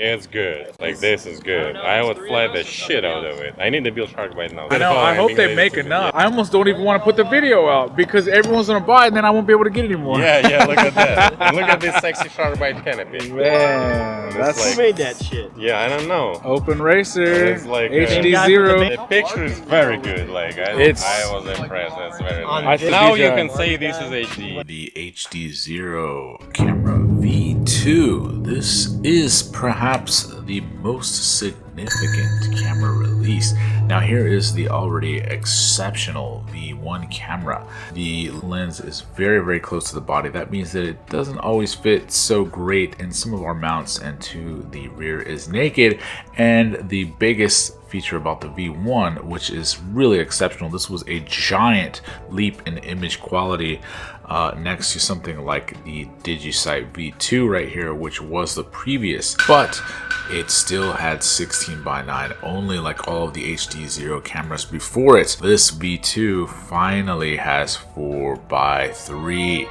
It's good. Like, this is good. I would fly the shit out of it. I need to build shark bite now. I know. I hope they make enough. I almost don't even want to put the video out because everyone's gonna buy it, and then I won't be able to get it anymore. Yeah, look at that. And look at this sexy shark bite canopy. Man, that's Who made that shit? Yeah, I don't know. Open Racer. It's like HDZero. the picture is very good. Like, I was impressed. That's very nice. Now you can say this is HD. The HDZero camera V2. This is perhaps the most significant camera release. Now here is the already exceptional V1 camera. The lens is very close to the body. That means that it doesn't always fit so great in some of our mounts, and the rear is naked. And the biggest feature about the V1, which is really exceptional, this was a giant leap in image quality next to something like the DigiSight V2 right here, which was the previous, but it still had 16:9 only, like all of the HDZero cameras before it. This V2 finally has 4:3.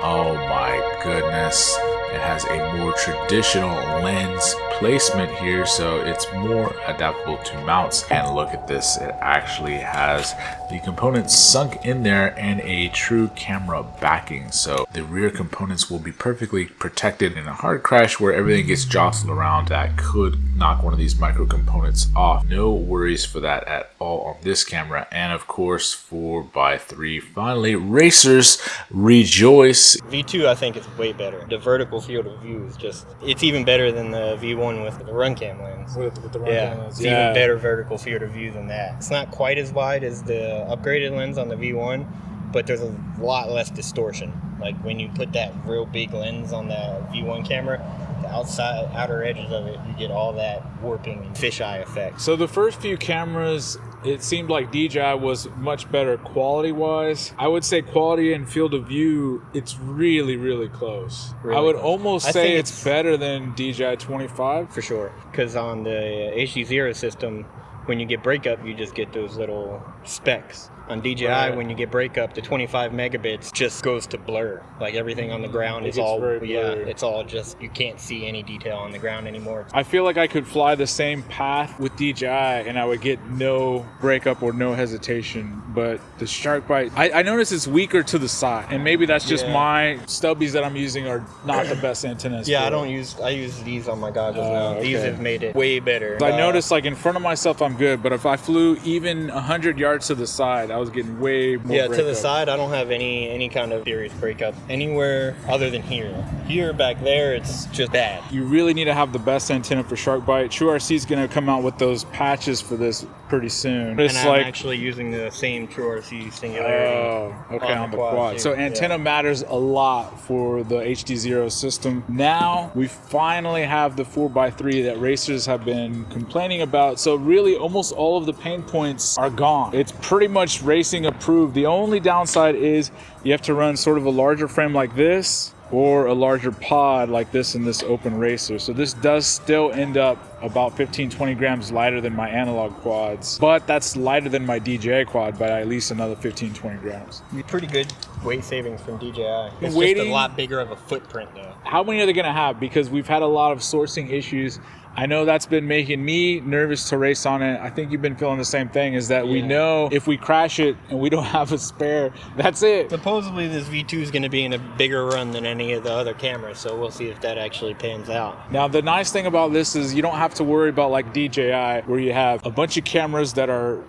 Oh my goodness. It has a more traditional lens placement here, so it's more adaptable to mounts. And look at this, it actually has the components sunk in there and a true camera backing. So the rear components will be perfectly protected in a hard crash where everything gets jostled around. That could knock one of these micro components off. No worries for that at all on this camera. And of course, 4:3. Finally, racers rejoice. V2, I think, is way better. The vertical field of view is just, it's even better than the V1 with the run cam lens. With the run cam lens. It's even better vertical field of view than that. It's not quite as wide as the upgraded lens on the V1, but there's a lot less distortion. Like when you put that real big lens on the V1 camera, the outer edges of it, you get all that warping and fisheye effect. So the first few cameras, it seemed like DJI was much better quality wise. I would say quality and field of view, it's really close. Really I would close. almost say it's better than DJI 25. For sure. Because on the HDZero system, when you get breakup, you just get those little specks. On DJI, when you get breakup, the 25 megabits just goes to blur. Like everything on the ground is all, it's all just, you can't see any detail on the ground anymore. I feel like I could fly the same path with DJI and I would get no breakup or no hesitation. But the shark bite, I notice it's weaker to the side. And maybe that's just my stubbies that I'm using are not the best antennas. Yeah, I use these on my goggles now. These have made it way better. I noticed like in front of myself I'm good, but if I flew even 100 yards to the side, I was getting way more breakup. To the side, I don't have any kind of serious breakup anywhere other than here. Here, back there, it's just bad. You really need to have the best antenna for shark bite. TrueRC is going to come out with those patches for this pretty soon. And I'm actually using the same TrueRC singularity. On the quad. So antenna matters a lot for the HDZero system. Now we finally have the 4x3 that racers have been complaining about. So really almost all of the pain points are gone. It's pretty much racing approved. The only downside is you have to run sort of a larger frame like this or a larger pod like this in this open racer. So this does still end up about 15-20 grams lighter than my analog quads, but that's lighter than my DJI quad by at least another 15-20 grams. Pretty good weight savings from DJI. It's just a lot bigger of a footprint though. How many are they gonna have? Because we've had a lot of sourcing issues. I know that's been making me nervous to race on it. I think you've been feeling the same thing, is that we know if we crash it and we don't have a spare, that's it. Supposedly this V2 is going to be in a bigger run than any of the other cameras, so we'll see if that actually pans out. Now, the nice thing about this is you don't have to worry about like DJI, where you have a bunch of cameras that are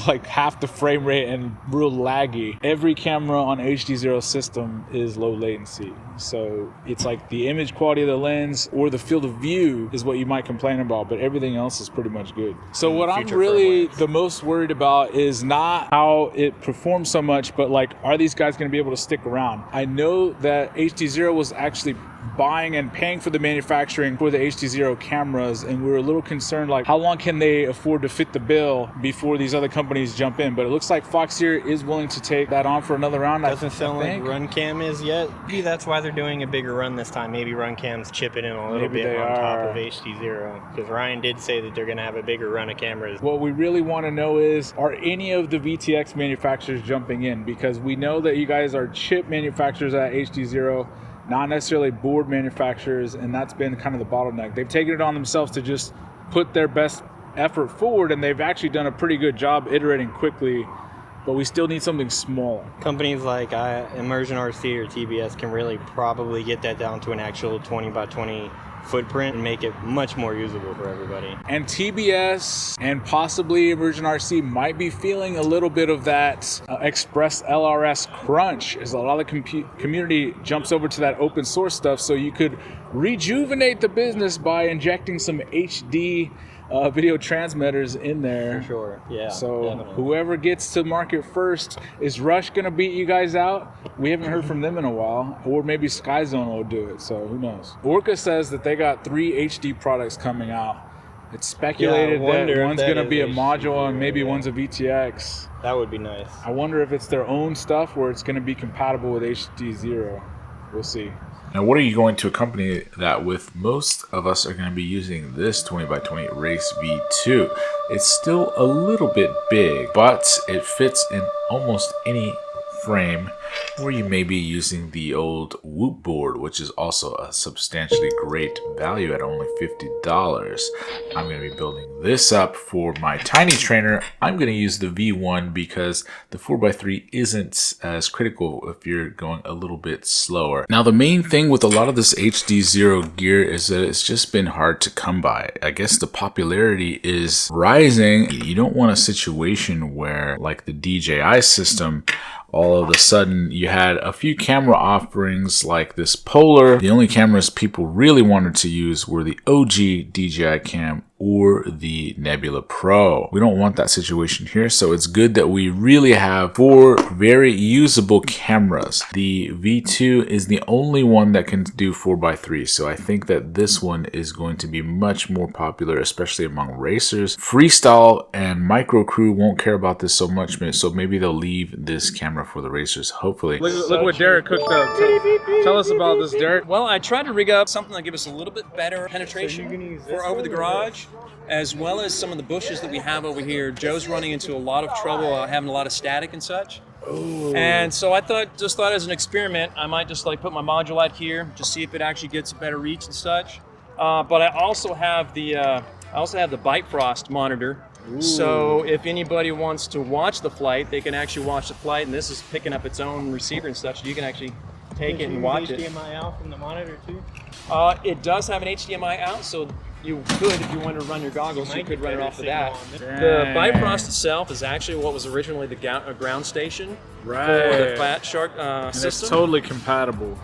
like half the frame rate and real laggy. Every camera on HDZero system is low latency. So it's like the image quality of the lens or the field of view is what you might complain about, but everything else is pretty much good. So what I'm really the most worried about is not how it performs so much, but like, are these guys going to be able to stick around? I know that HDZero was actually buying and paying for the manufacturing for the HDZero cameras, and we were a little concerned like how long can they afford to fit the bill before these other companies jump in. But it looks like Fox here is willing to take that on for another round. Doesn't sound like Run Cam is yet. Maybe that's why they're doing a bigger run this time. Maybe Run Cam's chipping in a little bit on top of HDZero, because Ryan did say that they're going to have a bigger run of cameras. What we really want to know is, are any of the VTX manufacturers jumping in? Because we know that you guys are chip manufacturers at HDZero. not necessarily board manufacturers, and that's been kind of the bottleneck. They've taken it on themselves to just put their best effort forward, and they've actually done a pretty good job iterating quickly, but we still need something small. Companies like Immersion RC or TBS can really probably get that down to an actual 20 by 20 footprint and make it much more usable for everybody. And TBS and possibly Immersion RC might be feeling a little bit of that Express LRS crunch as a lot of the community jumps over to that open source stuff. So you could rejuvenate the business by injecting some HD video transmitters in there. For sure, yeah. So definitely. Whoever gets to market first, is Rush gonna beat you guys out? We haven't heard from them in a while, or maybe Skyzone will do it. So who knows? Orca says that they got 3 HD products coming out. It's speculated that one's gonna be a module and maybe one's a VTX. That would be nice. I wonder if it's their own stuff or it's gonna be compatible with HDZero. We'll see. Now, what are you going to accompany that with? Most of us are going to be using this 20 by 20 Race V2. It's still a little bit big, but it fits in almost any frame, or you may be using the old Whoop board, which is also a substantially great value at only $50. I'm going to be building this up for my tiny trainer. I'm going to use the V1 because the 4x3 isn't as critical if you're going a little bit slower. Now, the main thing with a lot of this HDZero gear is that it's just been hard to come by. I guess the popularity is rising. You don't want a situation where, like the DJI system, all of a sudden you had a few camera offerings like this Polar. The only cameras people really wanted to use were the OG DJI cam or the Nebula Pro. We don't want that situation here, so it's good that we really have 4 very usable cameras. The V2 is the only one that can do 4x3, so I think that this one is going to be much more popular, especially among racers. Freestyle and micro crew won't care about this so much, so maybe they'll leave this camera for the racers, hopefully. Look what Derek cooked up. Tell us about this, Derek. Well, I tried to rig up something that give us a little bit better penetration for over the garage, as well as some of the bushes that we have over here. Joe's running into a lot of trouble having a lot of static and such. Ooh. And so I thought as an experiment, I might just like put my module out here, just see if it actually gets a better reach and such. But I also have the Bite Frost monitor. Ooh. So if anybody wants to watch the flight, they can actually watch the flight, and this is picking up its own receiver and stuff, so you can actually take it and watch it. HDMI out from the monitor too? It does have an HDMI out, so you could, if you wanted to run your goggles, you could run it off of that. The Bifrost itself is actually what was originally the ground station for the Fat Shark system. It's totally compatible.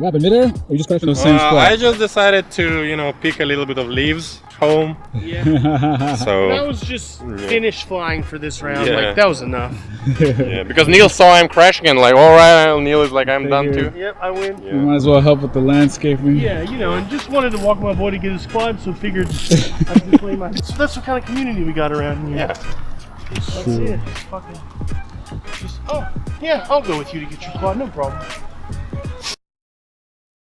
What happened, midair? Or you just crashed in the same spot? I just decided to, you know, pick a little bit of leaves home. Yeah. So that was just finish flying for this round. Yeah. Like that was enough. yeah, because Neil saw him crashing and like, all right, Neil is like, I'm done too. Yep, I win. You might as well help with the landscaping. Yeah, you know, and just wanted to walk my boy to get his quad, so figured I'd display my. So that's what kind of community we got around here. Yeah. That's it. Just fucking. Oh, yeah, I'll go with you to get your quad, no problem.